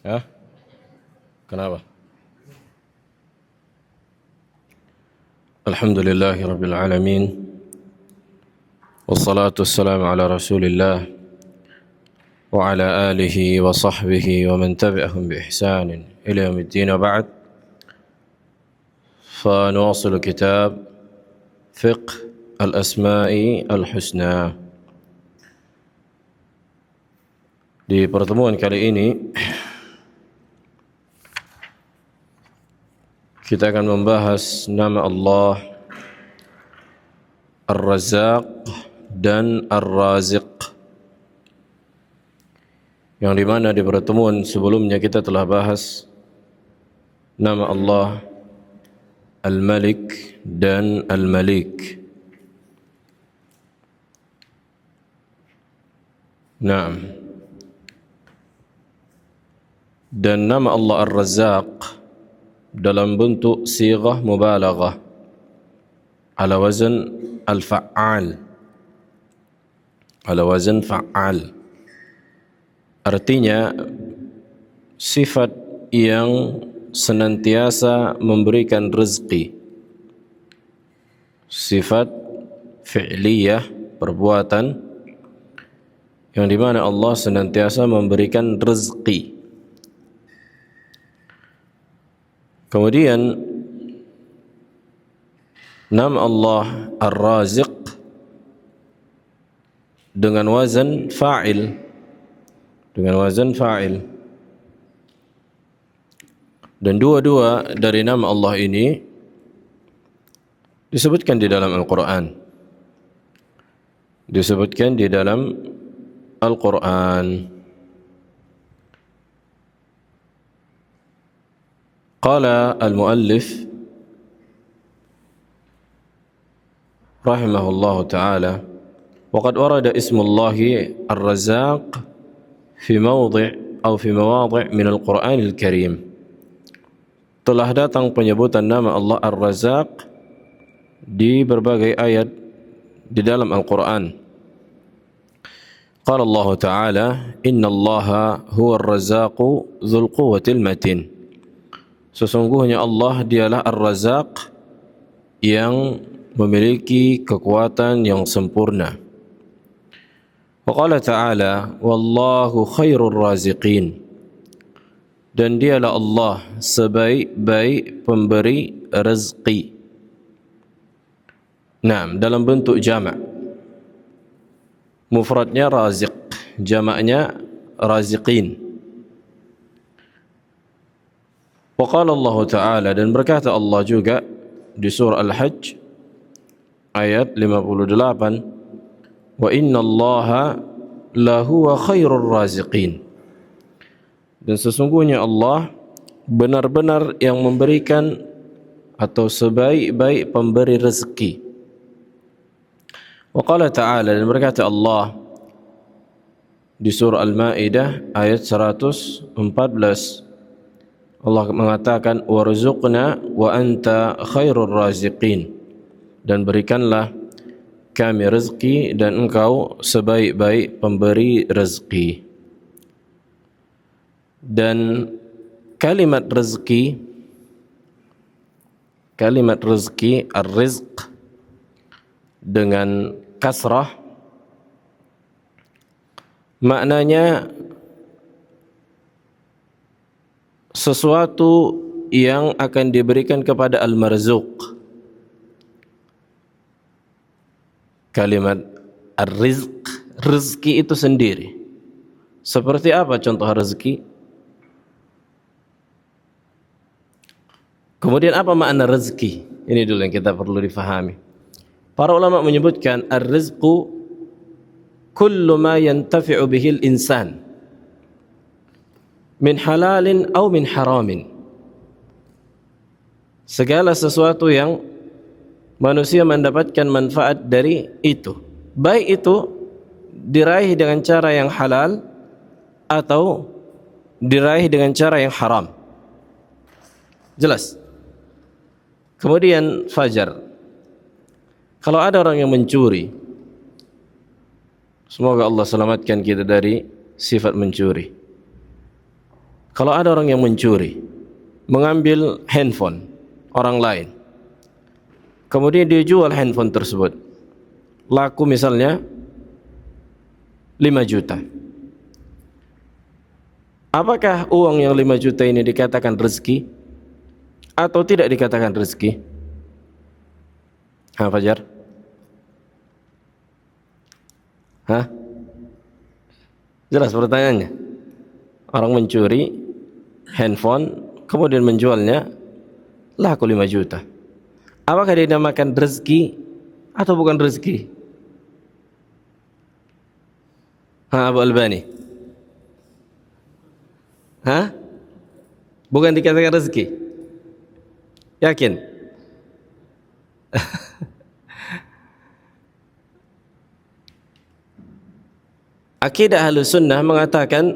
Hah? Kenapa? Alhamdulillahi Rabbil Alamin. Wassalatu wassalamu ala Rasulillah wa ala alihi wa sahbihi wa man tabi'ahum bi ihsanin ila yaumiddin wa ba'd. فنواصل كتاب فقه الأسماء الحسنى. Di pertemuan kali ini kita akan membahas nama Allah Ar-Razzaq dan Ar-Raziq, yang dimana di pertemuan sebelumnya kita telah bahas nama Allah Al-Malik dan Al-Malik. Naam. Dan nama Allah Ar-Razzaq dalam bentuk sighah mubalaghah ala wazn al-fa'al, ala wazn fa'al, artinya sifat yang senantiasa memberikan rezeki, sifat fi'liyah, perbuatan yang dimana Allah senantiasa memberikan rezeki. Kemudian nama Allah Ar-Raziq dengan wazan fa'il, dan dua-dua dari nama Allah ini disebutkan di dalam Al-Quran, Qala al-muallif rahimahullahu ta'ala, waqad warada ismullahi ar-Razzaq fi mawadi' min al-Qur'anil Karim. Telah datang penyebutan nama Allah Ar-Razzaq di berbagai ayat di dalam Al-Quran. Qala Allah Ta'ala, Inna Allaha huwa ar-Razzaqu dzul quwwatil matin. Sesungguhnya Allah dialah Ar-Razzaq yang memiliki kekuatan yang sempurna. Wa qala ta'ala, wallahu khairur raziqin. Dan dialah Allah sebaik-baik pemberi rezeki. Naam, dalam bentuk jama'. Mufradnya raziq, jamaknya raziqin. Wa qala Allah Ta'ala, dan berkata Allah juga di surah Al-Hajj ayat 58, wa inna Allaha lahuwa khairur raziqin. Dan sesungguhnya Allah benar-benar yang memberikan atau sebaik-baik pemberi rezeki. Wa qala ta'ala, dan berkata Allah di surah Al-Maidah ayat 114, Allah mengatakan warzuqna wa anta khairur raziqin, dan berikanlah kami rezeki dan engkau sebaik-baik pemberi rezeki. Dan kalimat rezeki ar-rizq dengan kasrah maknanya sesuatu yang akan diberikan kepada al-marzuq. Kalimat ar-rizq, rezeki itu sendiri. Seperti apa contoh rezeki? Kemudian apa makna rezeki? Ini dulu yang kita perlu difahami. Para ulama menyebutkan ar-rizqu kullu ma yantafi'u bihil insan min halalin aw min haramin. Segala sesuatu yang manusia mendapatkan manfaat dari itu, baik itu diraih dengan cara yang halal atau diraih dengan cara yang haram. Jelas? Kemudian fajar. Kalau ada orang yang mencuri, semoga Allah selamatkan kita dari sifat mencuri. Kalau ada orang yang mencuri, mengambil handphone orang lain, kemudian dia jual handphone tersebut, laku misalnya 5 juta. Apakah uang yang 5 juta ini dikatakan rezeki atau tidak dikatakan rezeki? Fajar? Jelas pertanyaannya. Orang mencuri handphone kemudian menjualnya laku 5 juta. Apakah dia dinamakan rezeki atau bukan rezeki? Abu Albani? Bukan dikatakan rezeki? Yakin? Akidah Ahlussunnah mengatakan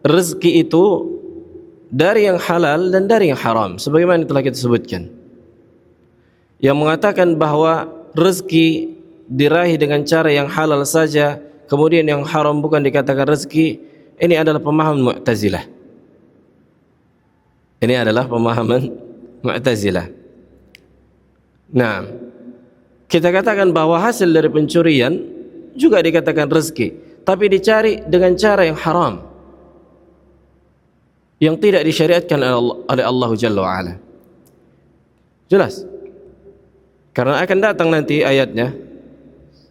rezeki itu dari yang halal dan dari yang haram, sebagaimana telah kita sebutkan. Yang mengatakan bahwa rezeki diraih dengan cara yang halal saja, kemudian yang haram bukan dikatakan rezeki, ini adalah pemahaman Mu'tazilah. Ini adalah pemahaman Mu'tazilah. Nah, kita katakan bahwa hasil dari pencurian juga dikatakan rezeki, tapi dicari dengan cara yang haram, yang tidak disyariatkan oleh Allah Jalla wa'ala. Jelas? Karena akan datang nanti ayatnya,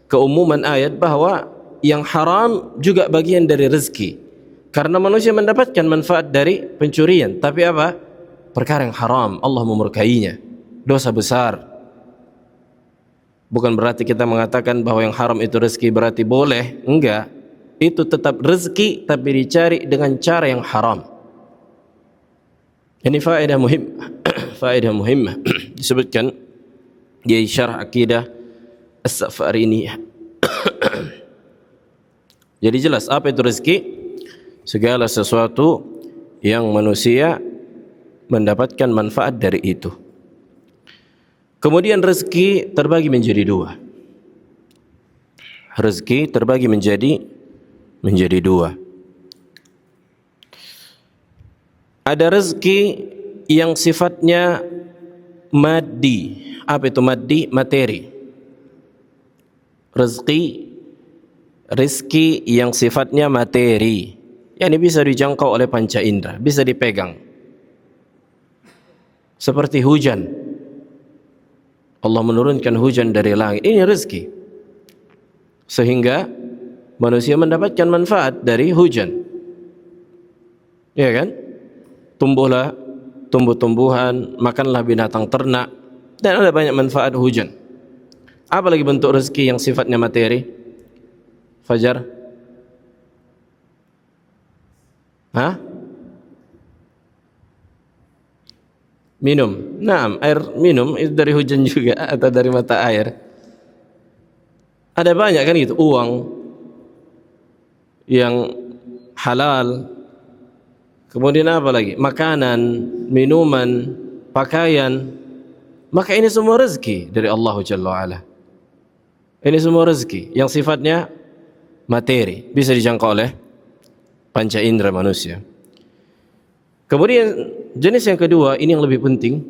keumuman ayat bahwa yang haram juga bagian dari rezeki. Karena manusia mendapatkan manfaat dari pencurian, tapi apa? Perkara yang haram, Allah memurkainya, dosa besar. Bukan berarti kita mengatakan bahwa yang haram itu rezeki berarti boleh, enggak. Itu tetap rezeki tapi dicari dengan cara yang haram. Ini faedah faedah muhimmah disebutkan di syarah akidah As-Safarini. Jadi jelas apa itu rezeki? Segala sesuatu yang manusia mendapatkan manfaat dari itu. Kemudian rezeki terbagi menjadi dua. Rezeki terbagi menjadi dua. Ada rezeki yang sifatnya maddi. Apa itu maddi? Materi. Rezeki yang sifatnya materi, yang bisa dijangkau oleh panca indera, bisa dipegang. Seperti hujan. Allah menurunkan hujan dari langit. Ini rezeki. Sehingga manusia mendapatkan manfaat dari hujan. Ya kan? Tumbuhlah tumbuh-tumbuhan, makanlah binatang ternak, dan ada banyak manfaat hujan. Apa lagi bentuk rezeki yang sifatnya materi? Fajar? Minum. Naam, air minum itu dari hujan juga atau dari mata air. Ada banyak kan itu, uang yang halal. Kemudian apa lagi? Makanan, minuman, pakaian. Maka ini semua rezeki dari Allah Jalla wa'ala. Ini semua rezeki yang sifatnya materi, bisa dijangkau oleh panca indera manusia. Kemudian jenis yang kedua, ini yang lebih penting,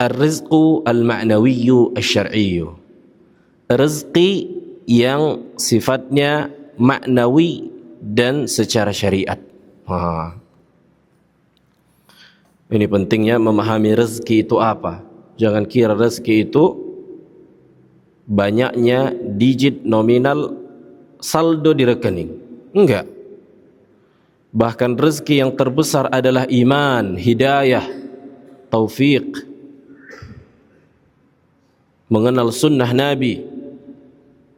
ar-rizqu al-ma'nawiyyu asy-syar'iyyu. Rezeki yang sifatnya maknawi dan secara syariat. Ini pentingnya memahami rezeki itu apa. Jangan kira rezeki itu banyaknya digit nominal saldo di rekening. Enggak. Bahkan rezeki yang terbesar adalah iman, hidayah, taufik, mengenal sunnah Nabi.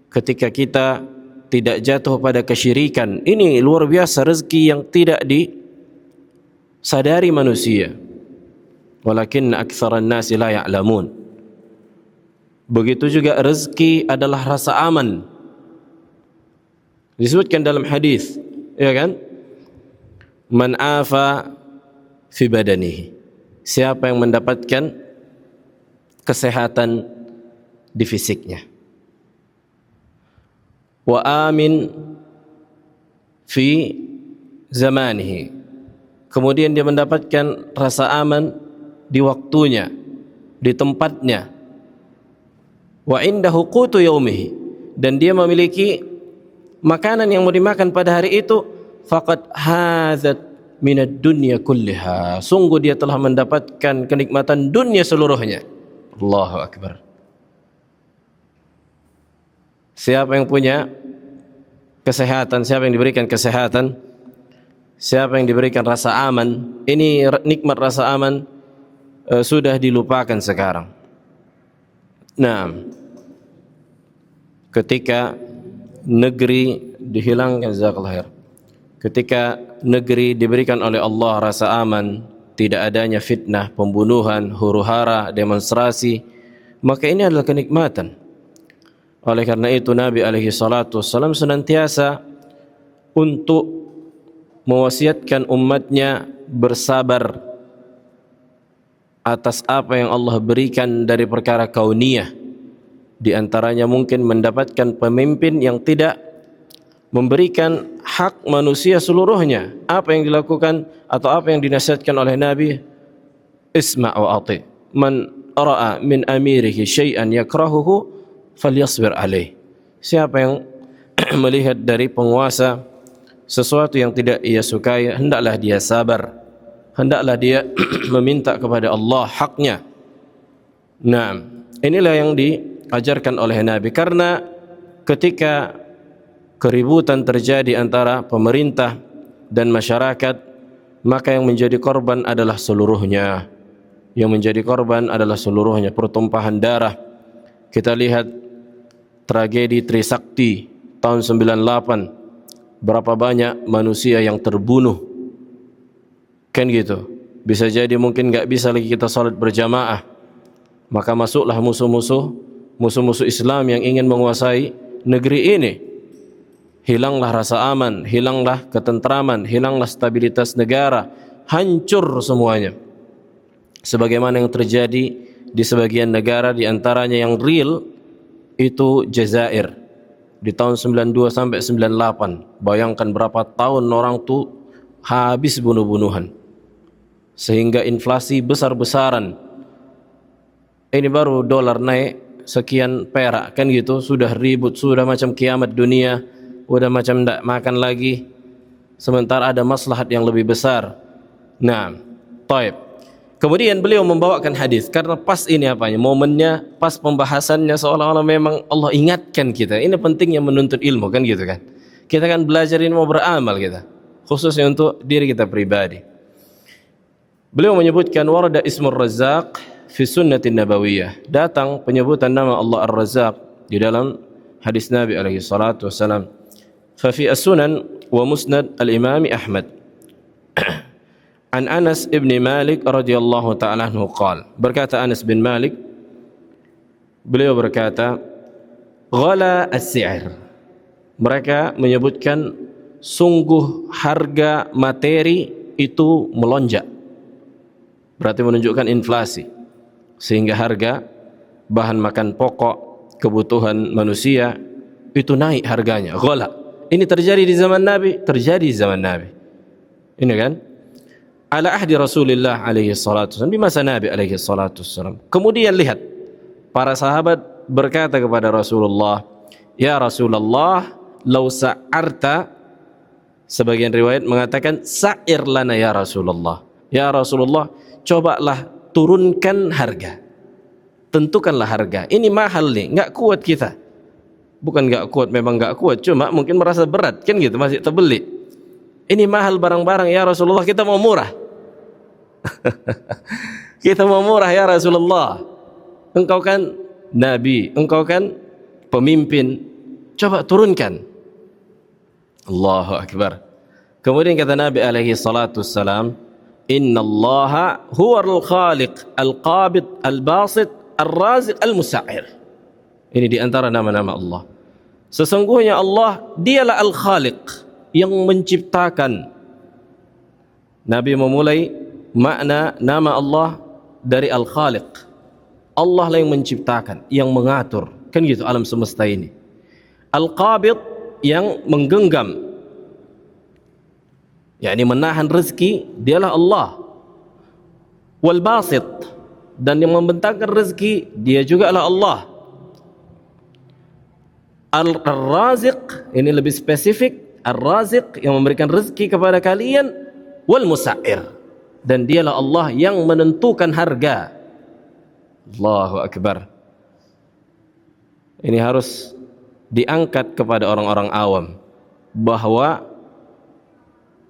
Ketika kita tidak jatuh pada kesyirikan, ini luar biasa rezeki yang tidak disadari manusia. Walakin aktsaran nasi la ya'lamun. Begitu juga rezeki adalah rasa aman. Disebutkan dalam hadis, ya kan? Man afa fi badanihi. Siapa yang mendapatkan kesehatan di fisiknya. Wa amin fi zamanihi. Kemudian dia mendapatkan rasa aman di waktunya, di tempatnya. Wa indahu qutu yaumihi, dan dia memiliki makanan yang mau dimakan pada hari itu. Faqad hadzat minad dunya kulliha, sungguh dia telah mendapatkan kenikmatan dunia seluruhnya. Allahu akbar. Siapa yang punya kesehatan, siapa yang diberikan kesehatan, siapa yang diberikan rasa aman, ini nikmat rasa aman sudah dilupakan sekarang. Nah, ketika negeri dihilangkan, jazakallahu khair, ketika negeri diberikan oleh Allah rasa aman, tidak adanya fitnah, pembunuhan, huru-hara, demonstrasi, maka ini adalah kenikmatan. Oleh karena itu Nabi alaihi salatu wassalam senantiasa untuk mewasiatkan umatnya bersabar atas apa yang Allah berikan dari perkara kauniyah. Di antaranya mungkin mendapatkan pemimpin yang tidak memberikan hak manusia seluruhnya. Apa yang dilakukan atau apa yang dinasihatkan oleh Nabi, isma' wa ati', man ra'a min amirihi syai'an yakrahuhu falyasbir alaih. Siapa yang melihat dari penguasa sesuatu yang tidak ia sukai, hendaklah dia sabar, hendaklah dia meminta kepada Allah haknya. Nah, inilah yang diajarkan oleh Nabi, karena ketika keributan terjadi antara pemerintah dan masyarakat, maka yang menjadi korban adalah seluruhnya. Yang menjadi korban adalah seluruhnya, pertumpahan darah. Kita lihat tragedi Trisakti tahun 98, berapa banyak manusia yang terbunuh, kan gitu. Bisa jadi mungkin enggak bisa lagi kita salat berjamaah, maka masuklah musuh-musuh Islam yang ingin menguasai negeri ini. Hilanglah rasa aman, hilanglah ketentraman, hilanglah stabilitas negara, hancur semuanya. Sebagaimana yang terjadi di sebagian negara, di antaranya yang real itu Jazair di tahun 92 sampai 98. Bayangkan berapa tahun orang tu habis bunuh-bunuhan, sehingga inflasi besar-besaran. Ini baru dolar naik sekian perak, kan gitu, sudah ribut, sudah macam kiamat dunia, sudah macam tidak makan lagi, sementara ada maslahat yang lebih besar. Nah, taib. Kemudian beliau membawakan hadis, karena pas ini apanya, momennya, pas pembahasannya, seolah-olah memang Allah ingatkan kita. Ini pentingnya menuntut ilmu, kan gitu kan. Kita kan belajar ini mau beramal kita, khususnya untuk diri kita pribadi. Beliau menyebutkan warada ismur Razzaq fi sunnatin nabawiyah, datang penyebutan nama Allah Ar-Razzaq di dalam hadis Nabi alaihi salatu wassalam. Fa fi as-sunan wa musnad al-Imam Ahmad an Anas ibn Malik radhiyallahu ta'ala anhu qala, berkata Anas bin Malik, beliau berkata, ghala as-si'r, mereka menyebutkan sungguh harga materi itu melonjak, berarti menunjukkan inflasi, sehingga harga bahan makan pokok kebutuhan manusia itu naik harganya. Ghala, ini terjadi di zaman Nabi, terjadi di zaman Nabi ini kan, ala ahdi Rasulullah alaihi salatu wasallam, di masa Nabi alaihi salatu wasallam. Kemudian lihat, para sahabat berkata kepada Rasulullah, ya Rasulullah, lau sa'arta, sebagian riwayat mengatakan sa'ir lana ya Rasulullah, ya Rasulullah, cobalah turunkan harga, tentukanlah harga, ini mahal nih, enggak kuat kita. Bukan enggak kuat, memang enggak kuat, cuma mungkin merasa berat, kan gitu, masih terbeli. Ini mahal barang-barang ya Rasulullah, kita mau murah. Kita mau murah ya Rasulullah. Engkau kan Nabi, engkau kan pemimpin, coba turunkan. Allahu Akbar. Kemudian kata Nabi alaihi salatu wassalam, innallaha huwal khaliq al-qabid al-basit al-raziq al-musa'ir. Ini di antara nama-nama Allah. Sesungguhnya Allah dialah al-khaliq, yang menciptakan. Nabi memulai makna nama Allah dari al-khaliq. Allah lah yang menciptakan, yang mengatur, kan gitu alam semesta ini. Al-qabid, yang menggenggam. yakni menahan rezeki dialah Allah. Wal basit, dan yang membentangkan rezeki dia juga adalah Allah. Ar-Raziq, ini lebih spesifik, Ar-Raziq yang memberikan rezeki kepada kalian, wal Musa'ir, dan dialah Allah yang menentukan harga. Allahu Akbar. Ini harus diangkat kepada orang-orang awam bahwa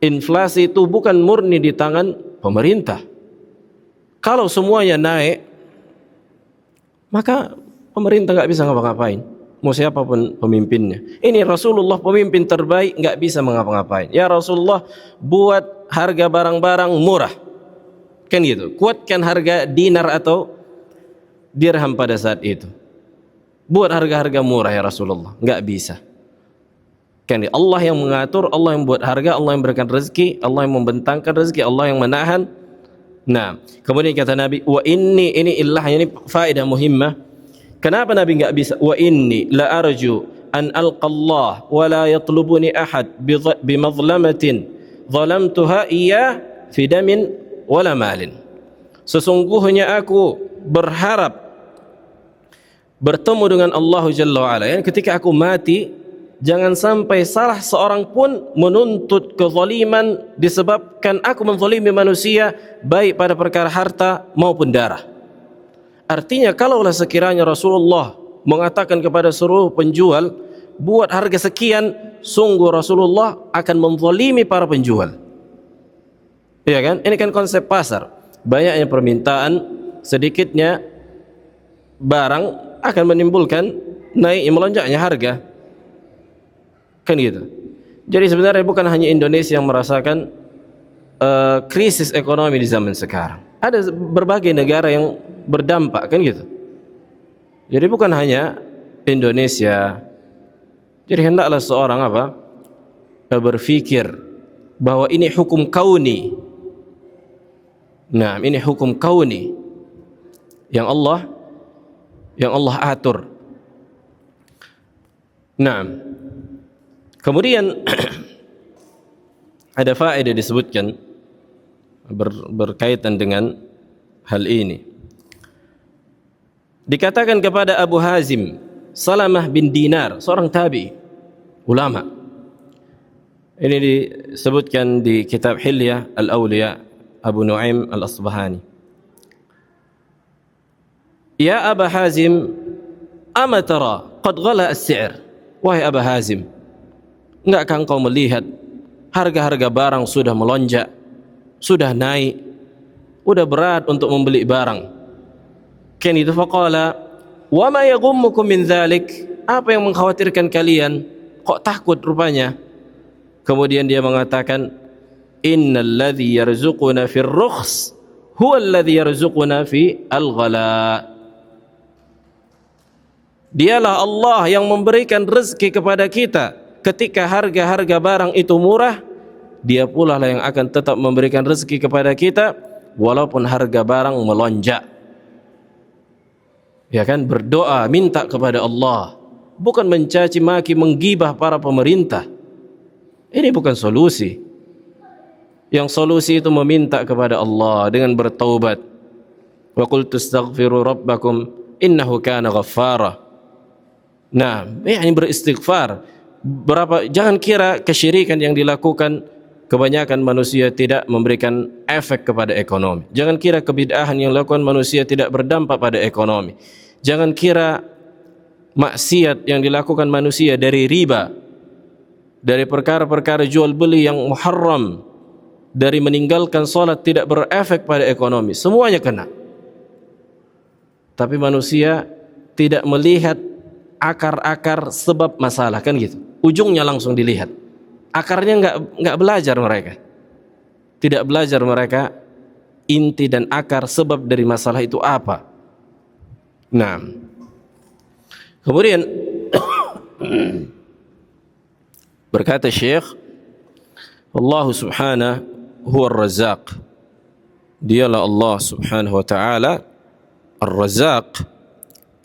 inflasi itu bukan murni di tangan pemerintah. Kalau semuanya naik, maka pemerintah nggak bisa ngapa-ngapain, mau siapapun pemimpinnya. Ini Rasulullah pemimpin terbaik, nggak bisa mengapa-ngapain. Ya Rasulullah, buat harga barang-barang murah, kan gitu. Kuatkan harga dinar atau dirham pada saat itu. Buat harga-harga murah ya Rasulullah, nggak bisa. Kan Allah yang mengatur, Allah yang buat harga, Allah yang berikan rezeki, Allah yang membentangkan rezeki, Allah yang menahan. Nah, kemudian kata Nabi, wa inni, ini ilahnya, ini faedah muhimmah. Kenapa Nabi enggak bisa? Wa inni la arju an alqa Allah wa la yatlubuni ahad bi madlamatin zalamtuha iya fi damin wala malin. Sesungguhnya aku berharap bertemu dengan Allah Jalla wa Ala. Ketika aku mati, jangan sampai salah seorang pun menuntut kezaliman disebabkan aku menzalimi manusia, baik pada perkara harta maupun darah. Artinya kalaulah sekiranya Rasulullah mengatakan kepada seluruh penjual, buat harga sekian, sungguh Rasulullah akan menzalimi para penjual. Iya kan? Ini kan konsep pasar. Banyaknya permintaan, sedikitnya barang akan menimbulkan naik melonjaknya harga. Kan gitu. Jadi sebenarnya bukan hanya Indonesia yang merasakan krisis ekonomi di zaman sekarang. Ada berbagai negara yang berdampak, kan gitu. Jadi bukan hanya Indonesia. Jadi hendaklah seorang berpikir bahwa ini hukum kauni. Nah, ini hukum kauni yang Allah atur. Nah, kemudian ada faedah disebutkan berkaitan dengan hal ini. Dikatakan kepada Abu Hazim Salamah bin Dinar, seorang tabi'i, ulama. Ini disebutkan di kitab Hilyah Al-Awliya Abu Nu'aim Al-Asbahani. Ya Aba Hazim, ama tara qad ghala as-si'r. Wahai Aba Hazim, enggakah engkau melihat harga-harga barang sudah melonjak, sudah naik, sudah berat untuk membeli barang? Kan itu, faqala wa ma yaghummukum min dzalik, apa yang mengkhawatirkan kalian, kok takut rupanya? Kemudian dia mengatakan, innal ladzi yarzuquna fir rukhs huwa alladzi yarzuquna fi al-ghala. Dialah Allah yang memberikan rezeki kepada kita ketika harga-harga barang itu murah. Dia pula lah yang akan tetap memberikan rezeki kepada kita walaupun harga barang melonjak. Ya kan, berdoa, minta kepada Allah, bukan mencaci maki, menggibah para pemerintah. Ini bukan solusi. Yang solusi itu meminta kepada Allah dengan bertaubat. Wa qultu astaghfiru rabbakum innahu kana ghaffara. Nah, ini beristighfar. Jangan kira kesyirikan yang dilakukan kebanyakan manusia tidak memberikan efek kepada ekonomi. Jangan kira kebid'ahan yang dilakukan manusia tidak berdampak pada ekonomi. Jangan kira maksiat yang dilakukan manusia dari riba, dari perkara-perkara jual beli yang muharram, dari meninggalkan salat tidak berefek pada ekonomi. Semuanya kena. Tapi manusia tidak melihat akar-akar sebab masalah, kan gitu. Ujungnya langsung dilihat. Akarnya enggak belajar mereka. Tidak belajar mereka inti dan akar sebab dari masalah itu apa. Nah, kemudian berkata Syekh, Allah subhanahu huwa ar-Razzaq. Dialah Allah subhanahu wa ta'ala ar-Razzaq,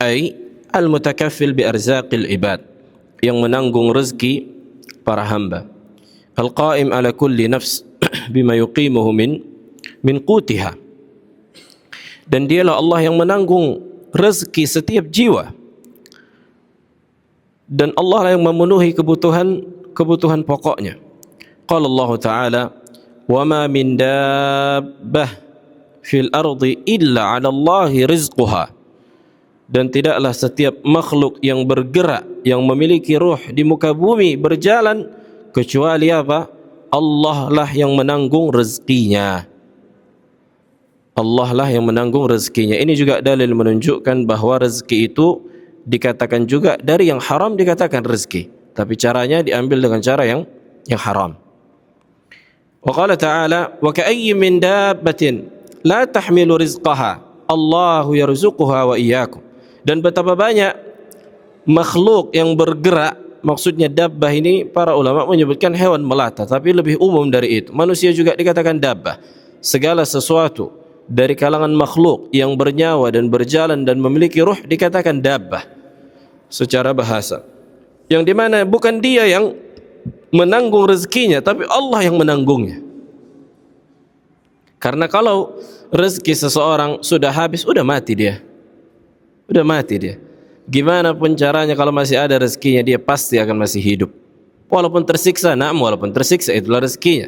ay al-mutakaffil bi arzaqil ibad, yang menanggung rezeki para hamba. Al-qa'im ala kulli nafs bima yuqimuhu min qutiha. Dan dialah Allah yang menanggung rezeki setiap jiwa. Dan Allah lah yang memenuhi kebutuhan pokoknya. Qala Allah Ta'ala, "Wa ma min dabbah fil ardi illa 'ala Allahi rizquha." Dan tidaklah setiap makhluk yang bergerak, yang memiliki ruh di muka bumi berjalan, kecuali apa? Allah lah yang menanggung rezekinya. Allah lah yang menanggung rezekinya. Ini juga dalil menunjukkan bahawa rezeki itu dikatakan juga dari yang haram dikatakan rezeki, tapi caranya diambil dengan cara yang haram. Wa qala ta'ala, "Wa ka'ayyin min dabbatin la tahmilu rizqaha Allahu yarzuquha wa iyyakum." Dan betapa banyak makhluk yang bergerak, maksudnya dabbah ini para ulama menyebutkan hewan melata, tapi lebih umum dari itu. Manusia juga dikatakan dabbah. Segala sesuatu dari kalangan makhluk yang bernyawa dan berjalan dan memiliki ruh dikatakan dabbah secara bahasa. Yang dimana bukan dia yang menanggung rezekinya, tapi Allah yang menanggungnya. Karena kalau rezeki seseorang sudah habis, sudah mati dia. Sudah mati dia. Gimana pun caranya kalau masih ada rezekinya, dia pasti akan masih hidup. Walaupun tersiksa, walaupun tersiksa itulah rezekinya.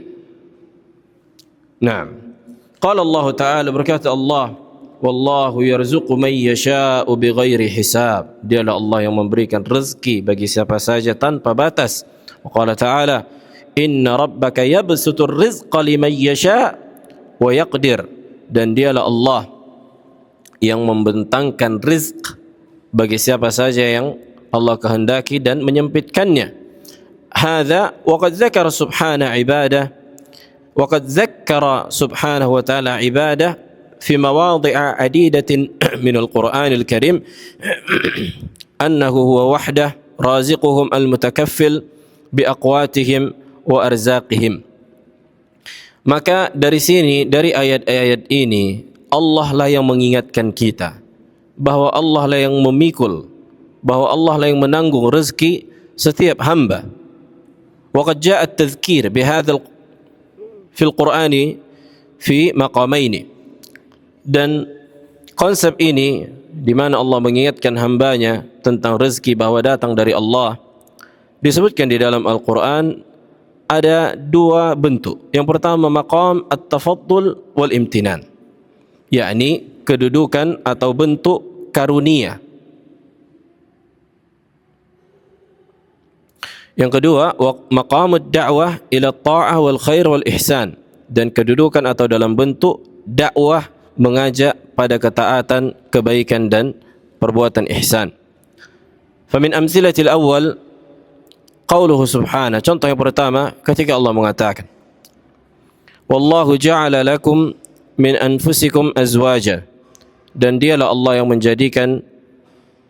Nah, qala Allah Ta'ala, berkata Allah, "Wallahu yarzuqu man yasha'u bighairi hisab." Dialah Allah yang memberikan rezeki bagi siapa saja tanpa batas. Wa qala Ta'ala, "Inna rabbaka yabsutur rizqa liman yasha' wa yaqdir." Dan dialah Allah yang membentangkan rizq bagi siapa saja yang Allah kehendaki dan menyempitkannya. Hadza wa qad dzakara subhanahu ibadah wa qad dzakkara subhanahu wa ta'ala ibadah fi mawadhi'a adidatin min al-Qur'anil Karim annahu huwa wahdah raziquhum al-mutakaffil bi aqwatihim wa arzaqihim. Maka dari sini, dari ayat-ayat ini, Allah lah yang mengingatkan kita bahwa Allah lah yang memikul, bahwa Allah lah yang menanggung rezeki setiap hamba. Wa qad jaa at-tadhkir bihadzal fil Qur'ani fi maqamaini. Dan konsep ini di mana Allah mengingatkan hambanya tentang rezeki bahwa datang dari Allah disebutkan di dalam Al-Quran ada dua bentuk. Yang pertama maqam at-tafaddul wal imtinan, yakni kedudukan atau bentuk karunia. Yang kedua maqamud da'wah ila ta'ah wal khair wal ihsan, dan kedudukan atau dalam bentuk dakwah mengajak pada ketaatan, kebaikan dan perbuatan ihsan. Famin amsilatil awal qauluhu subhanahu, contoh yang pertama ketika Allah mengatakan, "Wallahu ja'ala lakum min anfusikum azwaja." Dan dialah Allah yang menjadikan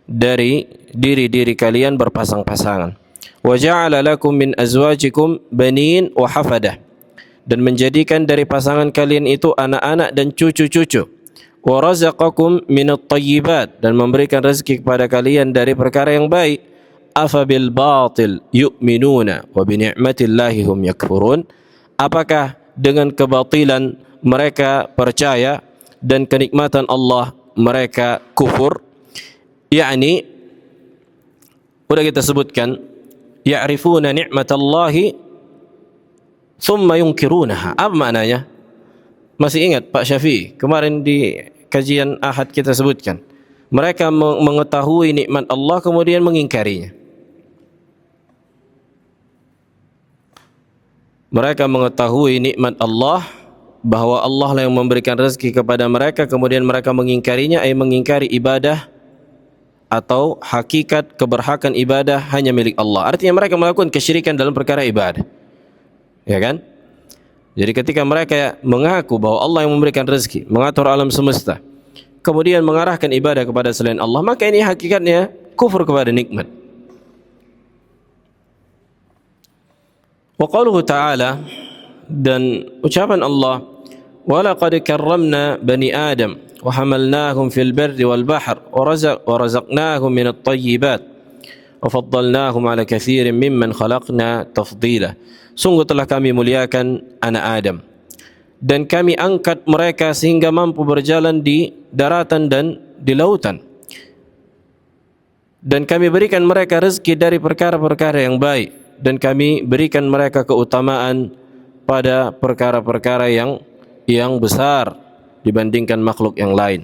dari diri-diri kalian berpasang-pasangan. "Wa ja'ala lakum min azwajikum banin wa hafadah." Dan menjadikan dari pasangan kalian itu anak-anak dan cucu-cucu. "Wa razaqakum minat thayyibat." Dan memberikan rezeki kepada kalian dari perkara yang baik. "Afa bil batil yu'minuna wa bi ni'matillahi hum yakfurun." Apakah dengan kebatilan mereka percaya dan kenikmatan Allah mereka kufur? Yakni sudah kita sebutkan, ya'rifuna ni'matallahi thumma yunkirunaha. Apa maknanya? Masih ingat Pak Syafi'i kemarin di kajian Ahad kita sebutkan, mereka mengetahui nikmat Allah kemudian mengingkarinya. Mereka mengetahui nikmat Allah, bahwa Allah lah yang memberikan rezeki kepada mereka, kemudian mereka mengingkarinya, mengingkari ibadah atau hakikat keberhakan ibadah hanya milik Allah. Artinya mereka melakukan kesyirikan dalam perkara ibadah, ya kan? Jadi ketika mereka mengaku bahwa Allah yang memberikan rezeki, mengatur alam semesta, kemudian mengarahkan ibadah kepada selain Allah, maka ini hakikatnya kufur kepada nikmat. Wa qauluhu ta'ala, dan ucapan Allah, "Walaqad karramna bani Adam wa hamalnahum fil barri wal bahr wa razaqnahum minat thayyibat wa faddalnahum ala katsirin mimman khalaqna tafdila. Sungguh telah kami muliakan anak Adam dan kami angkat mereka sehingga mampu berjalan di daratan dan di lautan. Dan kami berikan mereka rezeki dari perkara-perkara yang baik, dan kami berikan mereka keutamaan pada perkara-perkara yang besar dibandingkan makhluk yang lain.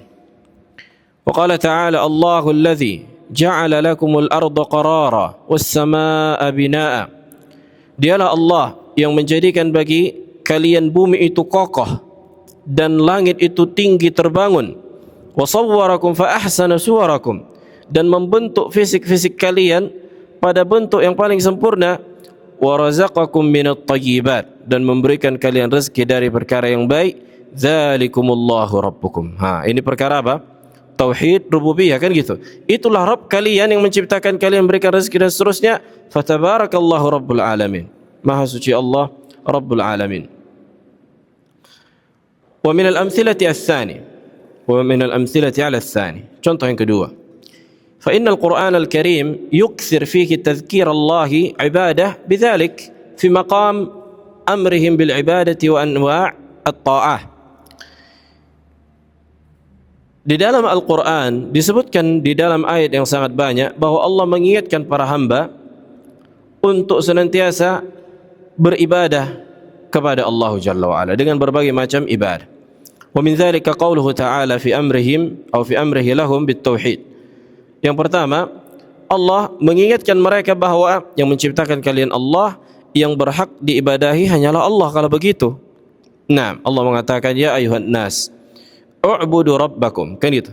Wa qala ta'ala Allahu alladhi ja'ala lakumul arda qarara was samaa'a binaa'a. Dialah Allah yang menjadikan bagi kalian bumi itu kokoh dan langit itu tinggi terbangun. Wa sawwarakum fa ahsana suwarakum, dan membentuk fisik-fisik kalian pada bentuk yang paling sempurna. Wa razaqakum minat thayyibat, dan memberikan kalian rezeki dari perkara yang baik. Dzalikumullahu rabbukum. Ini perkara apa? Tauhid rububiyah, kan gitu. Itulah Rabb kalian yang menciptakan kalian, memberikan rezeki dan seterusnya. Fatabarakallahu rabbul alamin. Maha suci Allah rabbul alamin. Wa min al-amthilati ats-tsani, wa min al-amthilati 'ala ats-tsani. Contoh yang kedua. Fa innal Qur'an al-Karim yukthir fihi tadhkir Allah ibadah bidzalik fi maqam amrihim bil ibadati wa anwa' at-ta'ah. Di dalam Al-Quran disebutkan di dalam ayat yang sangat banyak bahwa Allah mengingatkan para hamba untuk senantiasa beribadah kepada Allah Jalla wa'ala dengan berbagai macam ibadah. Wa min dzalika qauluhu ta'ala fi amrihim atau fi amrihi lahum bitauhid. Yang pertama, Allah mengingatkan mereka bahwa yang menciptakan kalian Allah, yang berhak diibadahi hanyalah Allah. Kalau begitu, nah, Allah mengatakan ya ayuhan nas u'budu rabbakum, kan itu.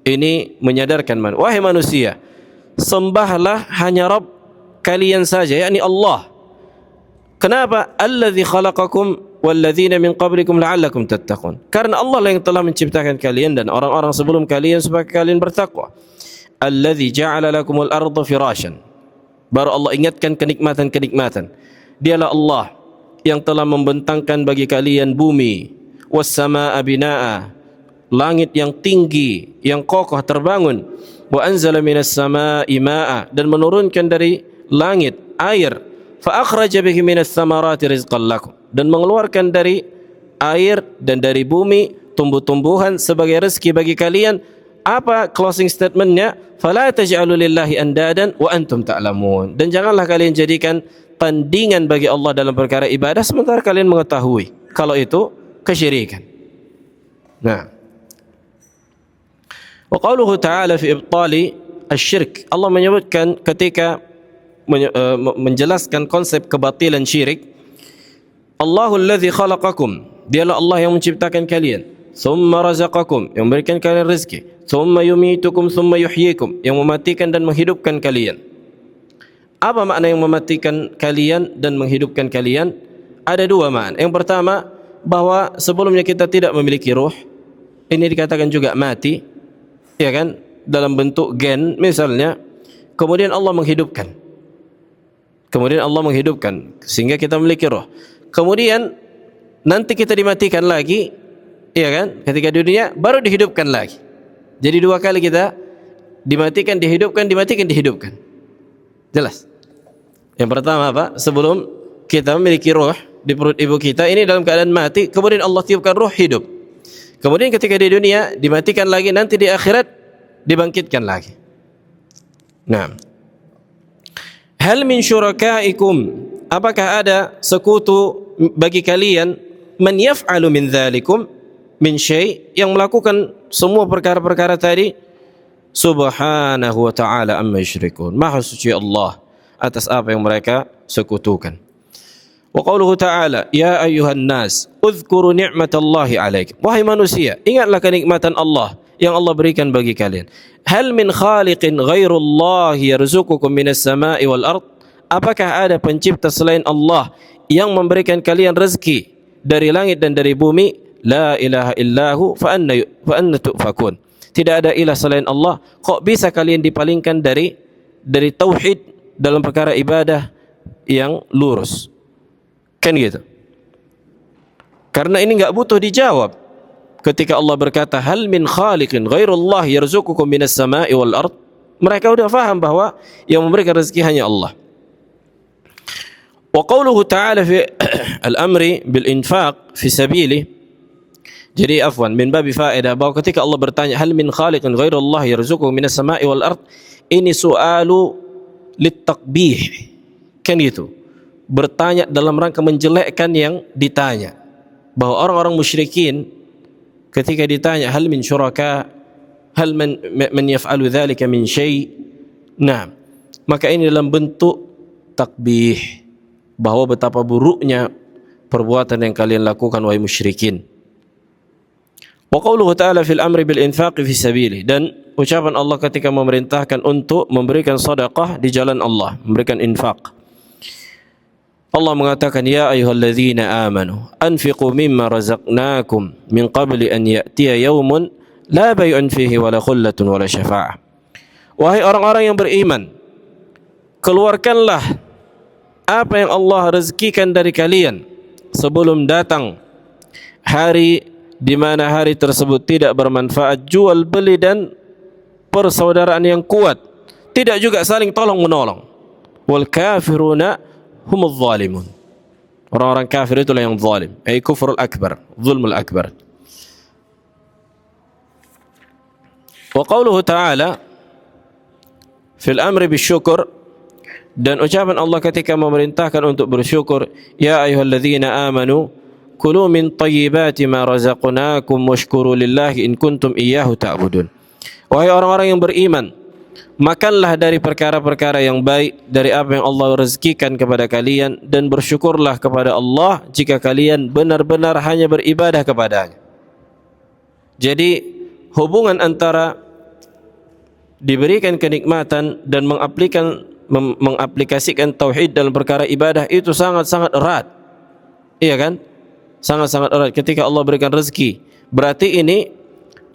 Ini menyadarkan wahai manusia, sembahlah hanya Rabb kalian saja, yakni Allah. Kenapa? Alladzi khalaqakum walladzina min qablikum la'allakum tattaqun. Karena Allah lah yang telah menciptakan kalian dan orang-orang sebelum kalian supaya kalian bertakwa. Alladzi ja'ala lakumul arda firasyan. Baru Allah ingatkan kenikmatan-kenikmatan. Dialah Allah yang telah membentangkan bagi kalian bumi, was samaa'a binaa'a, langit yang tinggi, yang kokoh terbangun. Wa anzala minas samaa'i maa'a, dan menurunkan dari langit air. Fa akhraja bihi minas samarati rizqan lakum, dan mengeluarkan dari air dan dari bumi tumbuh-tumbuhan sebagai rezeki bagi kalian. Apa closing statementnya? Fala taj'alu lillahi andadan wa antum ta'lamun. Dan janganlah kalian jadikan tandingan bagi Allah dalam perkara ibadah sementara kalian mengetahui kalau itu kesyirikan. Nah, wa qauluhu ta'ala fi ibtali asy-syirk. Allah menyebutkan ketika menjelaskan konsep kebatilan syirik. Allahul ladzi khalaqakum, dialah Allah yang menciptakan kalian. Tsumma razaqakum, yang memberikan kalian rezeki. Tsumma yumitukum tsumma yuhyikum, yang mematikan dan menghidupkan kalian. Apa makna yang mematikan kalian dan menghidupkan kalian? Ada dua makna. Yang pertama, bahwa sebelumnya kita tidak memiliki ruh. Ini dikatakan juga mati, ya kan? Dalam bentuk gen misalnya. Kemudian Allah menghidupkan. Sehingga kita memiliki roh. Kemudian nanti kita dimatikan lagi, ya kan? Ketika di dunia baru dihidupkan lagi. Jadi dua kali kita dimatikan, dihidupkan. Jelas? Yang pertama apa? Sebelum kita memiliki roh di perut ibu kita, ini dalam keadaan mati, kemudian Allah tiupkan roh hidup. Kemudian ketika di dunia dimatikan lagi, nanti di akhirat dibangkitkan lagi. Nah, hal min syurakaikum, apakah ada sekutu bagi kalian, man yaf'alu min dzalikum min syai', yang melakukan semua perkara-perkara tadi? Subhanahu wa ta'ala amma yusyrikun. Maha suci Allah atas apa yang mereka sekutukan. Wa qauluhu ta'ala ya ayyuhan nas udhkuru ni'matallahi 'alaikum. Wahai manusia, ingatlah kenikmatan Allah yang Allah berikan bagi kalian. Hal min khaliqin ghairullahi yarzuqukum minas sama'i wal ard? Apakah ada pencipta selain Allah yang memberikan kalian rezeki dari langit dan dari bumi? La ilaha illahu fa anna tu'fakun. Tidak ada ilah selain Allah, kok bisa kalian dipalingkan dari tauhid dalam perkara ibadah yang lurus? Kan gitu. Karena ini enggak butuh dijawab. Ketika Allah berkata hal min khaliqin ghairullah yarzuqukum minas sama'i wal ard, Mereka sudah faham bahwa yang memberikan rezeki hanya Allah. Wa qauluhu ta'ala fi al-amri bil infaq fi sabilihi. Jadi min babi faedah bahwa ketika Allah bertanya hal min khaliqin ghairullah yarzuquhu minas sama'i wal ard, ini su'alu littaqbih. Kan itu. Bertanya dalam rangka menjelekkan yang ditanya. Bahwa orang-orang musyrikin ketika ditanya hal min syuraka, hal man yaf'alu dzalika min syai'. Nah, maka ini dalam bentuk takbih, bahwa betapa buruknya perbuatan yang kalian lakukan wahai musyrikin. Wa qauluhu ta'ala fil amri bil infaq fi sabilihi, dan ucapan Allah ketika memerintahkan untuk memberikan sedekah di jalan Allah, memberikan infak. Allah mengatakan ya ayyuhalladzina amanu anfiqu mimma razaqnakum min qabli an ya'tiya yaumun la bay'un fihi wala khullatun wala syafa'ah. Wahai orang-orang yang beriman, keluarkanlah apa yang Allah rezekikan dari kalian sebelum datang hari di mana hari tersebut tidak bermanfaat jual beli dan persaudaraan yang kuat, tidak juga saling tolong menolong. Wal kafiruna humuz zalimun. Orang-orang kafir itulah yang zalim, ay kufrul akbar, zulmul akbar. Wa qauluhu ta'ala fil amri bisyukur, dan ucapan Allah ketika memerintahkan untuk bersyukur, ya ayyuhalladzina amanu kulu min thayyibati ma razaqnakum washkuru lillahi in kuntum iyyahu ta'budun. Wahai orang-orang yang beriman, makanlah dari perkara-perkara yang baik dari apa yang Allah rezekikan kepada kalian, dan bersyukurlah kepada Allah jika kalian benar-benar hanya beribadah kepadanya. Jadi hubungan antara diberikan kenikmatan dan mengaplikasikan tauhid dalam perkara ibadah itu sangat-sangat erat. Iya kan? Sangat-sangat erat. Ketika Allah berikan rezeki, berarti ini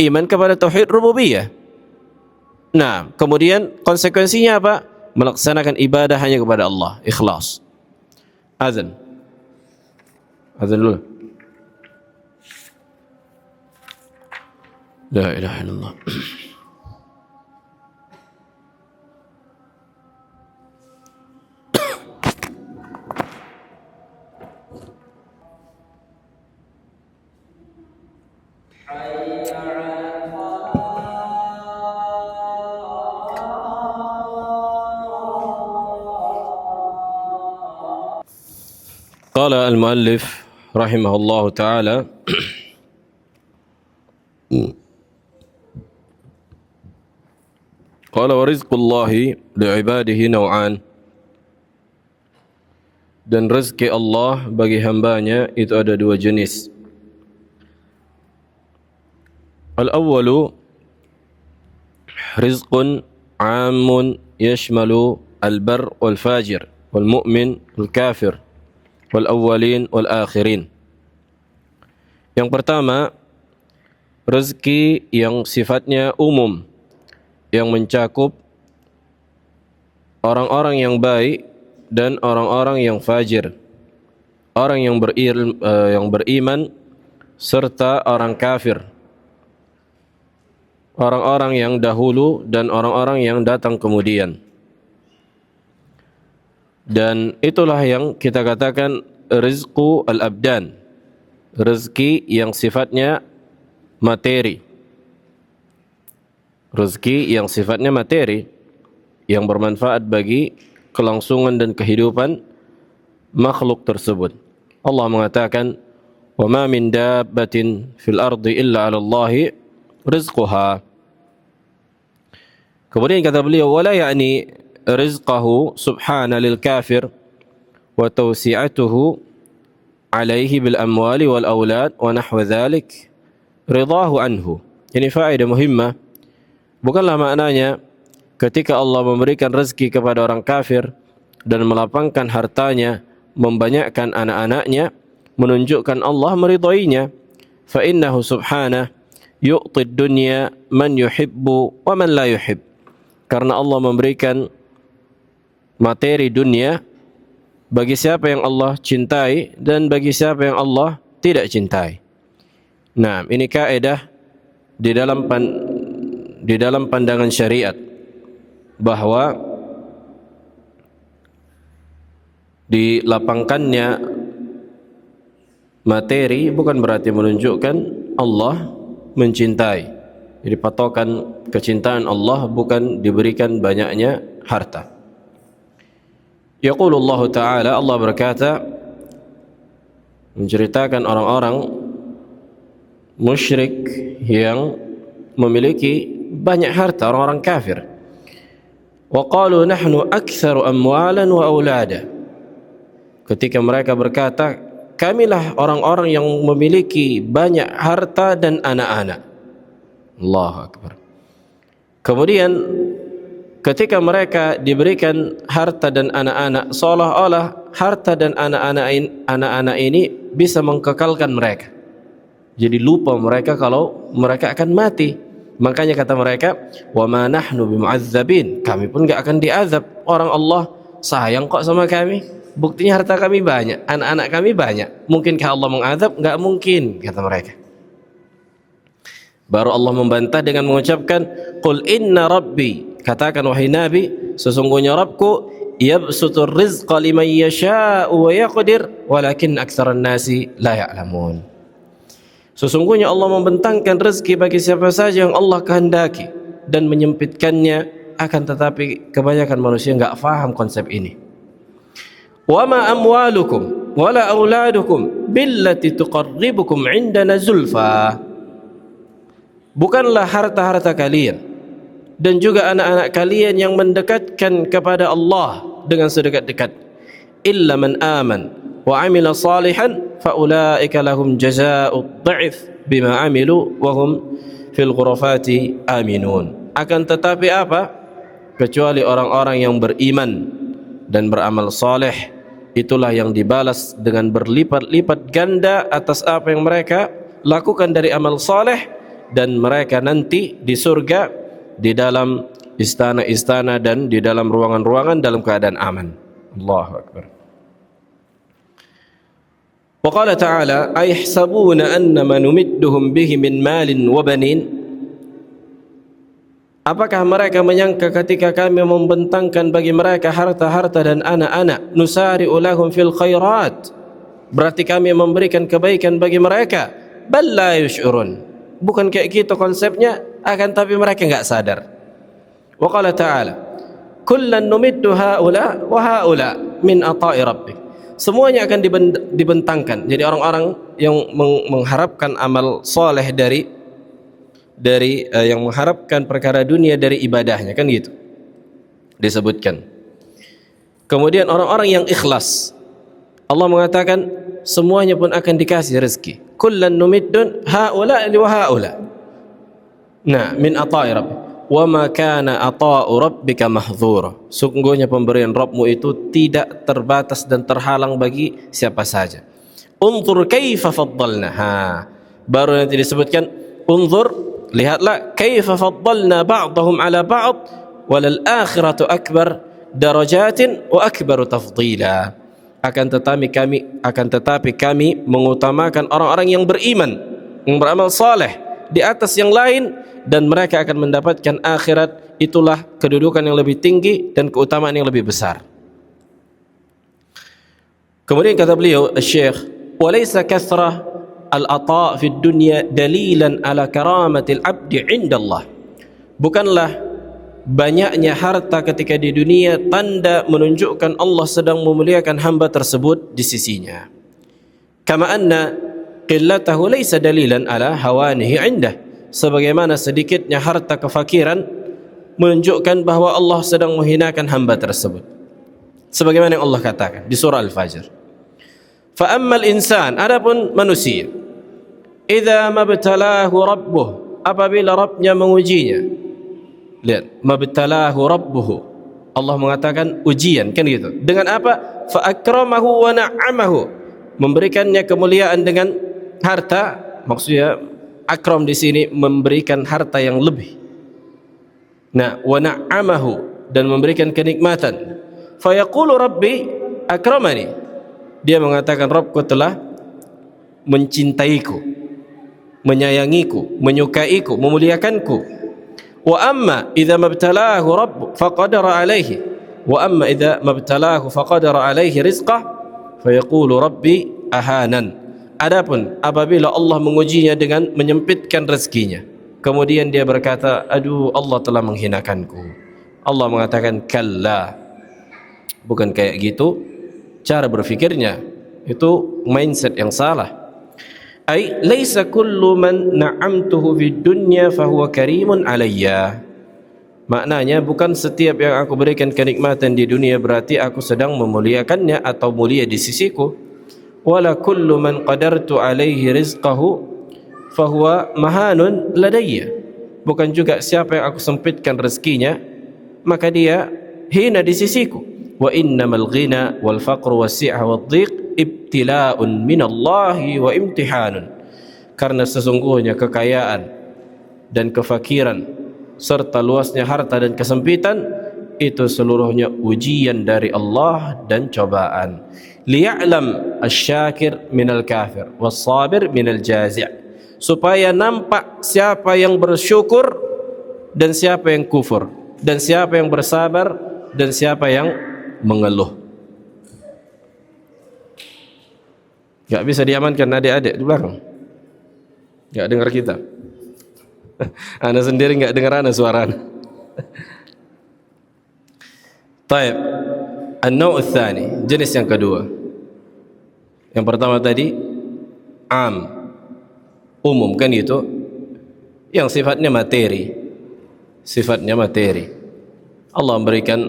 iman kepada tauhid rububiyah. Nah, kemudian konsekuensinya apa? Melaksanakan ibadah hanya kepada Allah, ikhlas. Azan. Azan dulu. La ilaha illallah. قال المؤلف رحمه الله تعالى قال ورزق الله لعباده نوعان, dan rezeki Allah bagi hambanya itu ada dua jenis. Al-awwalu rizqun 'amun yashmalu al-barr wal-fajir wal-mu'min wal-kafir wal-awwalin wal-akhirin. Yang pertama, rezeki yang sifatnya umum, yang mencakup orang-orang yang baik dan orang-orang yang fajir, orang yang beriman serta orang kafir, orang-orang yang dahulu dan orang-orang yang datang kemudian. Dan itulah yang kita katakan rizqu al-abdan, rezeki yang sifatnya materi. Rezeki yang sifatnya materi, yang bermanfaat bagi kelangsungan dan kehidupan makhluk tersebut. Allah mengatakan, "Wa ma min dabbatin fil ardi illa 'ala Allahi rizquha." Kemudian kata beliau, "Wala ya'ni rizqahu subhana lil kafir wa tawsi'atuhu alaihi bil amwali wal aulad wa nahwa dhalik ridahu anhu." Ini faedah muhimmah. Bukanlah maknanya ketika Allah memberikan rezeki kepada orang kafir dan melapangkan hartanya, membanyakkan anak-anaknya, menunjukkan Allah meridainya. Fa innahu subhanahu yu'ti dunya man yuhibbu wa man la yuhib. Karena Allah memberikan materi dunia bagi siapa yang Allah cintai dan bagi siapa yang Allah tidak cintai. Nah, ini kaidah di dalam pandangan syariat. bahwa dilapangkannya materi bukan berarti menunjukkan Allah mencintai. Jadi patokan kecintaan Allah bukan diberikan banyaknya harta. Yaqulu Allah Ta'ala, Allah berkata menceritakan orang-orang musyrik yang memiliki banyak harta, orang-orang kafir. Wa qalu nahnu aktsaru amwalan wa aulada. Ketika mereka berkata, kamilah orang-orang yang memiliki banyak harta dan anak-anak. Allahu Akbar. Kemudian ketika mereka diberikan harta dan anak-anak, seolah-olah harta dan anak-anak ini bisa mengkekalkan mereka. Jadi lupa mereka kalau mereka akan mati. Makanya kata mereka, wa ma nahnu bimu'adzabin, kami pun enggak akan diazab. Orang Allah sayang kok sama kami. Buktinya harta kami banyak, anak-anak kami banyak. Mungkinkah Allah mengazab? Enggak mungkin, kata mereka. Baru Allah membantah dengan mengucapkan, qul inna rabbi, katakan wahai Nabi, sesungguhnya Rabbku yabsutur rizqa liman yasha'u wa yaqdir walakin aktsaran nasi la ya'lamun. Sesungguhnya Allah membentangkan rezeki bagi siapa saja yang Allah kehendaki dan menyempitkannya, akan tetapi kebanyakan manusia enggak faham konsep ini. Wa ma amwalukum wala auladukum billati tuqarribukum indana zulfa. Bukanlah harta-harta kalian dan juga anak-anak kalian yang mendekatkan kepada Allah dengan sedekat-dekat. Illa man aman wa amila salihan faulaika lahum jazaa'ud dha'if bima amilu wa hum fil ghurafati aminun. Akan tetapi apa? Kecuali orang-orang yang beriman dan beramal saleh, itulah yang dibalas dengan berlipat-lipat ganda atas apa yang mereka lakukan dari amal saleh, dan mereka nanti di surga, di dalam istana-istana dan di dalam ruangan-ruangan dalam keadaan aman. Allahu Akbar. Wa qala ta'ala, ayahsabuna annama numidduhum bihi min malin wa banin. Apakah mereka menyangka ketika kami membentangkan bagi mereka harta-harta dan anak-anak, nusari'u lahum fil khairat, berarti kami memberikan kebaikan bagi mereka? Bal la yush'urun. Bukan kayak gitu konsepnya, akan tapi mereka enggak sadar. Wa qala ta'ala, kullan numiddu haula wa haula min ata'i rabbik. Semuanya akan dibentangkan. Jadi orang-orang yang mengharapkan amal soleh dari yang mengharapkan perkara dunia dari ibadahnya, kan gitu disebutkan. Kemudian orang-orang yang ikhlas, Allah mengatakan semuanya pun akan dikasih rezeki. Kullan numiddun haula wa haula. Nah, min ata'i rabbik. Wa ma kana ata'u rabbika mahdzura. Sungguhnya pemberian Rabbmu itu tidak terbatas dan terhalang bagi siapa saja. Unzur kaifa faddalna. Baru nanti disebutkan unzur, lihatlah, kaifa faddalna ba'dahum ala ba'd walal akhiratu akbar darajatin wa akbaru tafdila. Akan tetapi kami mengutamakan orang-orang yang beriman, yang beramal saleh di atas yang lain, dan mereka akan mendapatkan akhirat, itulah kedudukan yang lebih tinggi dan keutamaan yang lebih besar. Kemudian kata beliau Syekh, walaysa kathrah al-ata' fi dunya dalilan ala karamatil abdi 'inda Allah. Bukanlah banyaknya harta ketika di dunia tanda menunjukkan Allah sedang memuliakan hamba tersebut di sisinya. Kama anna qillatahu laysa dalilan ala hawanihi 'indah. Sebagaimana sedikitnya harta kefakiran menunjukkan bahwa Allah sedang menghinakan hamba tersebut. Sebagaimana yang Allah katakan di surah Al-Fajr. Fa ammal insan, adapun manusia, idza mabtalahu rabbuh, apabila Rabbnya mengujinya. Lihat, mabtalahu rabbuhu, Allah mengatakan ujian, kan gitu. Dengan apa? Fa akramahu wa na'amahu, memberikannya kemuliaan dengan harta. Maksudnya akram di sini memberikan harta yang lebih. Nah, wa na'amahu, dan memberikan kenikmatan. Fa yaqulu rabbi akramani, dia mengatakan Rabbku telah mencintaiku, menyayangiku, menyukaiku, memuliakanku. Wa amma idza mabtalahu rabb faqadara alaihi wa amma idza mabtalahu faqadara alaihi rizqah fayaqulu rabbi ahanan. Adapun apabila Allah mengujinya dengan menyempitkan rezekinya, kemudian dia berkata, aduh Allah telah menghinakanku. Allah mengatakan, kalla, bukan kayak gitu cara berfikirnya, itu mindset yang salah. Ai laisa kullu man na'amtuhu fid dunya fahuwa karimun alayya. Maknanya bukan setiap yang aku berikan kenikmatan di dunia berarti aku sedang memuliakannya atau mulia di sisiku. Wala kullu man qadartu alaihi rizqahu fahuwa mahanun ladayya. Bukan juga siapa yang aku sempitkan rezekinya maka dia hina di sisiku. Wa innamal ghina wal faqru was-si'ha wad-dhiq ibtila'un minallahi wa imtihanun. Karena sesungguhnya kekayaan dan kefakiran serta luasnya harta dan kesempitan itu seluruhnya ujian dari Allah dan cobaan. Liya'lam asy-syakir minal kafir was-sabir minal jazi'. Supaya nampak siapa yang bersyukur dan siapa yang kufur, dan siapa yang bersabar dan siapa yang mengeluh. Gak bisa diamankan adik-adik di belakang. Gak dengar kita. Ana sendiri gak dengar ana suara ana. Taib. An-naw' ats-tsani, jenis yang kedua. Yang pertama tadi am, umum kan itu, yang sifatnya materi. Sifatnya materi. Allah memberikan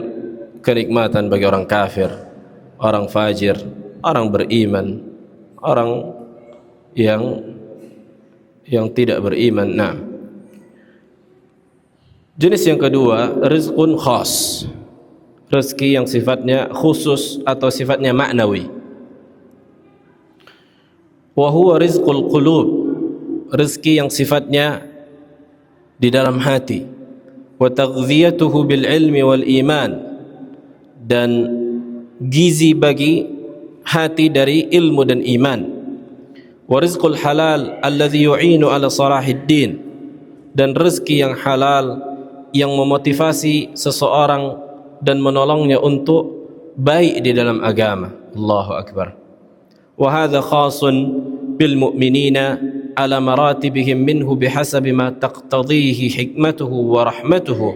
kenikmatan bagi orang kafir, orang fajir, orang beriman, orang yang tidak beriman. Nah, jenis yang kedua, rizqun khas, rezeki yang sifatnya khusus atau sifatnya maknawi. Wa huwa rizqul qulub, rezeki yang sifatnya di dalam hati. Wa taghdhiyatuhu bil ilmi wal iman, dan gizi bagi hati dari ilmu dan iman. Wa rizqul halal alladhi yu'inu ala salahid din, dan rezeki yang halal yang memotivasi seseorang dan menolongnya untuk baik di dalam agama. Allahu akbar. Wa hadha khasun bil mu'minina ala maratibihim minhu bihasabi ma taqtadhihi hikmatuhu wa rahmatuhu.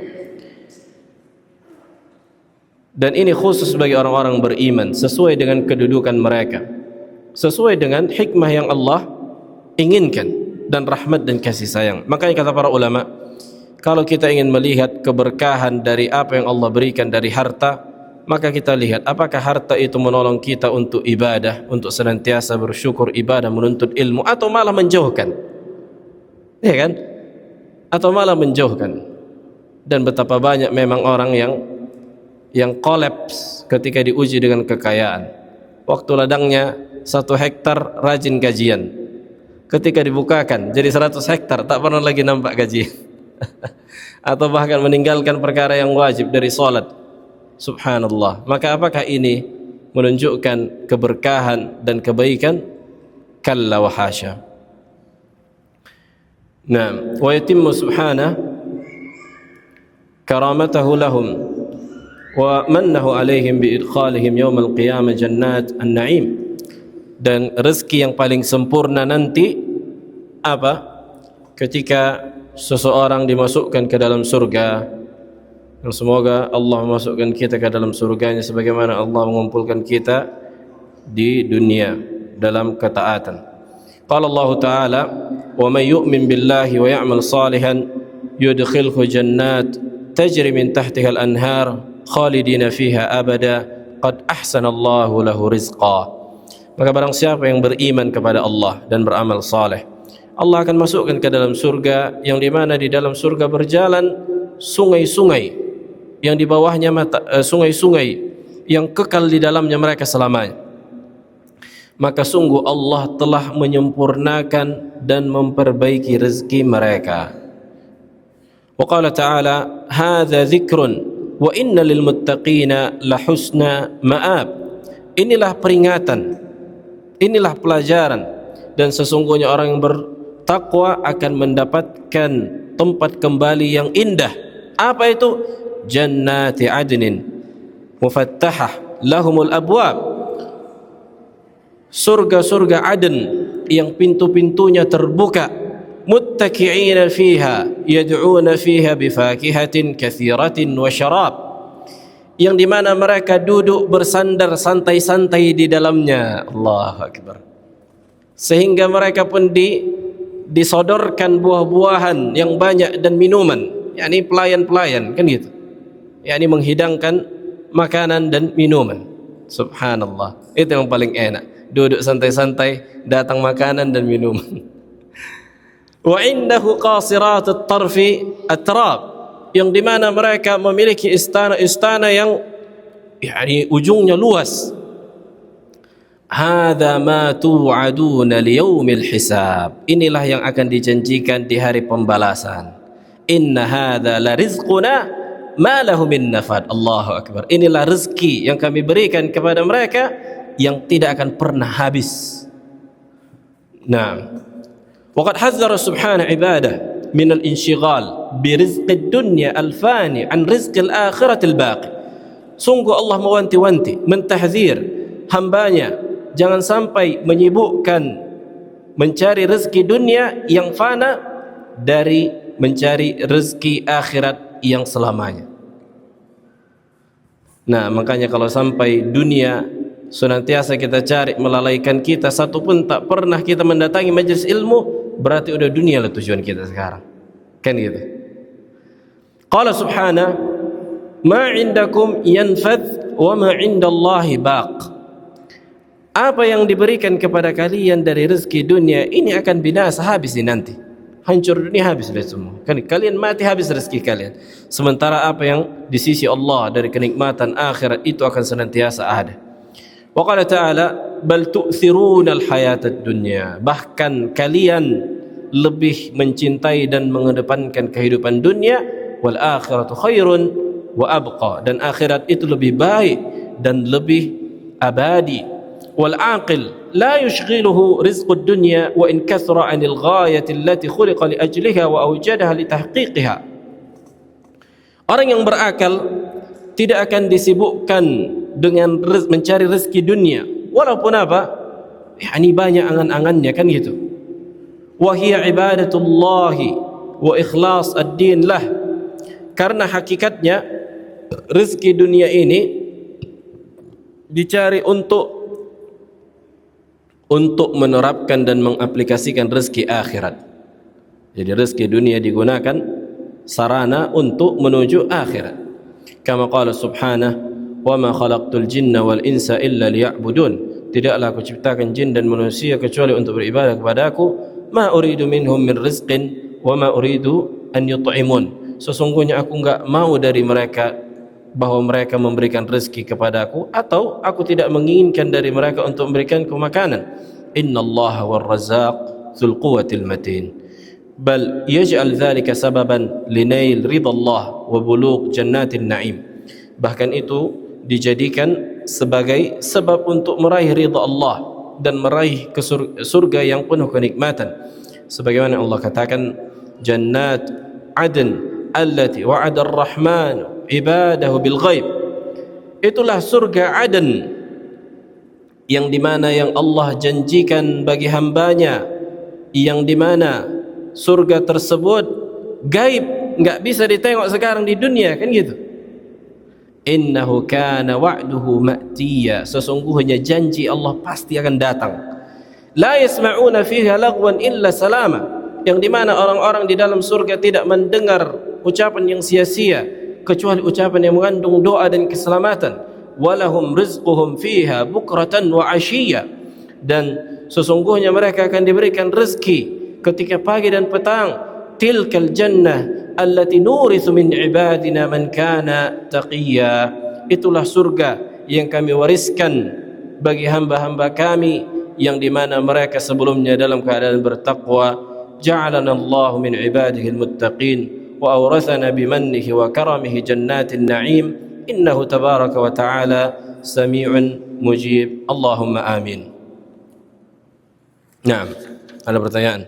Dan ini khusus bagi orang-orang beriman sesuai dengan kedudukan mereka, sesuai dengan hikmah yang Allah inginkan dan rahmat dan kasih sayang. Makanya kata para ulama, kalau kita ingin melihat keberkahan dari apa yang Allah berikan dari harta, maka kita lihat apakah harta itu menolong kita untuk ibadah, untuk senantiasa bersyukur, ibadah, menuntut ilmu, atau malah menjauhkan, ya kan? Atau malah menjauhkan. Dan betapa banyak memang orang yang kolaps ketika diuji dengan kekayaan. Waktu ladangnya 1 hektar rajin gajian, ketika dibukakan jadi 100 hektar tak pernah lagi nampak gajian. Atau bahkan meninggalkan perkara yang wajib dari salat. Subhanallah. Maka apakah ini menunjukkan keberkahan dan kebaikan? Kalla wa hasya. Naam, wa yatimmu subhanahu karamatahu lahum wa mannahu alaihim bi idkhalihim yaumal qiyamah jannat an-na'im. Dan rezeki yang paling sempurna nanti apa? Ketika seseorang dimasukkan ke dalam surga, dan semoga Allah memasukkan kita ke dalam surganya sebagaimana Allah mengumpulkan kita di dunia dalam ketaatan. Qala Allah Ta'ala, wa may yu'min billahi wa ya'mal salihan yudkhilhu jannat tajri min tahtiha al-anhar khalidina fiha abada qad ahsanallahu lahu rizqa. Maka barang siapa yang beriman kepada Allah dan beramal saleh, Allah akan masukkan ke dalam surga yang di mana di dalam surga berjalan sungai-sungai yang di bawahnya sungai-sungai yang kekal di dalamnya mereka selamanya. Maka sungguh Allah telah menyempurnakan dan memperbaiki rezeki mereka. Wa qala ta'ala, hadza dzikrun wa inna lil muttaqina la husna ma'ab. Inilah peringatan, inilah pelajaran, dan sesungguhnya orang yang takwa akan mendapatkan tempat kembali yang indah. Apa itu? Jannati adnin mufattahah lahumul abwab, surga-surga Aden yang pintu-pintunya terbuka. Muttaki'ina fiha yad'una fiha bifakihatin katsiratin wa syarab, yang dimana mereka duduk bersandar santai-santai di dalamnya. Allahu Akbar. Sehingga mereka pun disodorkan buah-buahan yang banyak dan minuman, yakni pelayan-pelayan kan gitu, yakni menghidangkan makanan dan minuman. Subhanallah, itu yang paling enak, duduk santai-santai, datang makanan dan minuman. Wa indahu qasiratut tarfi atrab, yang dimana mereka memiliki istana-istana yang yakni ujungnya luas. Hadza ma tu'aduna liyaumil hisab, inilah yang akan dijanjikan di hari pembalasan. Inna hadza la rizquna ma lahu min nafad. Allahu Akbar. Inilah rezeki yang kami berikan kepada mereka yang tidak akan pernah habis. Nah, waqad hazzara subhanahu ibadah min al-inshighal bi rizqid dunya al-fani an rizqil akhiratil baqi. Sungguh Allah mewanti-wanti, mentahzir hambanya jangan sampai menyibukkan mencari rezeki dunia yang fana dari mencari rezeki akhirat yang selamanya. Nah, makanya kalau sampai dunia senantiasa kita cari melalaikan kita, satu pun tak pernah kita mendatangi majelis ilmu, berarti udah dunia lah tujuan kita sekarang. Kan gitu. Qala subhanahu ma indakum yanfad wa ma indallahi baq. Apa yang diberikan kepada kalian dari rezeki dunia ini akan binasa, habis ini nanti. Hancur dunia, habis sudah semua. Kan kalian mati, habis rezeki kalian. Sementara apa yang di sisi Allah dari kenikmatan akhirat itu akan senantiasa ada. Wa qala ta'ala bal tu'thiruna al-hayatad dunya. Bahkan kalian lebih mencintai dan mengedepankan kehidupan dunia, wal akhiratu khairun wa abqa, dan akhirat itu lebih baik dan lebih abadi. Wal aqil la yushghiluhu rizqud dunya wa in kathra 'anil ghayati allati khuliqa li ajliha wa awjadaha li tahqiqiha. Orang yang berakal tidak akan disibukkan dengan mencari rezeki dunia walaupun apa, yakni banyak angan-angannya kan gitu. Wa hiya ibadatullahi wa ikhlas ad-din lah, karena hakikatnya rezeki dunia ini dicari untuk menerapkan dan mengaplikasikan rezeki akhirat. Jadi rezeki dunia digunakan sarana untuk menuju akhirat. Kama qala subhanahu wa ma khalaqtul jinna wal insa illa liya'budun. Tidaklah aku ciptakan jin dan manusia kecuali untuk beribadah kepada aku. Ma uridu minhum min rizqin wa ma uridu an yut'imun. Sesungguhnya aku enggak mau dari mereka bahwa mereka memberikan rezeki kepadaku, atau aku tidak menginginkan dari mereka untuk memberikanku makanan. Innallaha war-razzaq dzul quwwatil matin. Bal yaj'al dzalika sababan linail ridallah wa bulugh jannatin na'im. Bahkan itu dijadikan sebagai sebab untuk meraih ridha Allah dan meraih ke surga yang penuh kenikmatan. Sebagaimana Allah katakan, jannat adn allati wa'ada ar-rahman ibadahu bil ghaib. Itulah surga Aden yang dimana yang Allah janjikan bagi hambanya, yang dimana surga tersebut gaib, enggak bisa ditengok sekarang di dunia kan gitu. Innahu kana wa'duhu ma'tiya, sesungguhnya janji Allah pasti akan datang. La yasma'una fiha lagwan illa salama, yang dimana orang-orang di dalam surga tidak mendengar ucapan yang sia-sia kecuali ucapan yang mengandung doa dan keselamatan. Walahum rizquhum fiha bukratan wa ashiyya, dan sesungguhnya mereka akan diberikan rezeki ketika pagi dan petang. Tilkal jannah allati nurithu min ibadina man kana taqiyya. Itulah surga yang kami wariskan bagi hamba-hamba kami yang dimana mereka sebelumnya dalam keadaan bertakwa. Ja'alana Allahu min ibadihi al-muttaqin wa awrathana bimannihi wa karamihi jannatin na'im. Innahu tabaraka wa ta'ala sami'un mujib. Allahumma amin. Naam, ada pertanyaan?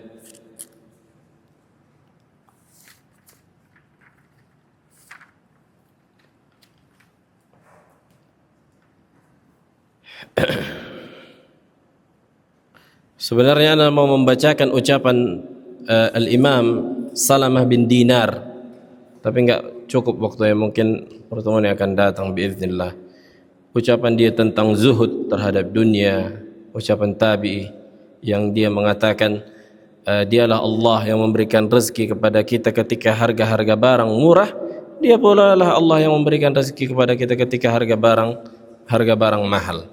Sebenarnya Anda mau membacakan ucapan Al-Imam Salamah bin Dinar, tapi enggak cukup waktunya, mungkin pertemuan yang akan datang biiznillah. Ucapan dia tentang zuhud terhadap dunia, ucapan tabi'i yang dia mengatakan dialah Allah yang memberikan rezeki kepada kita ketika harga-harga barang murah, dia pula lah Allah yang memberikan rezeki kepada kita ketika harga barang mahal.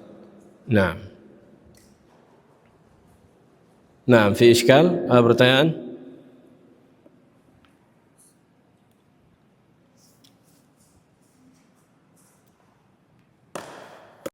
Nah, fi iskal, pertanyaan?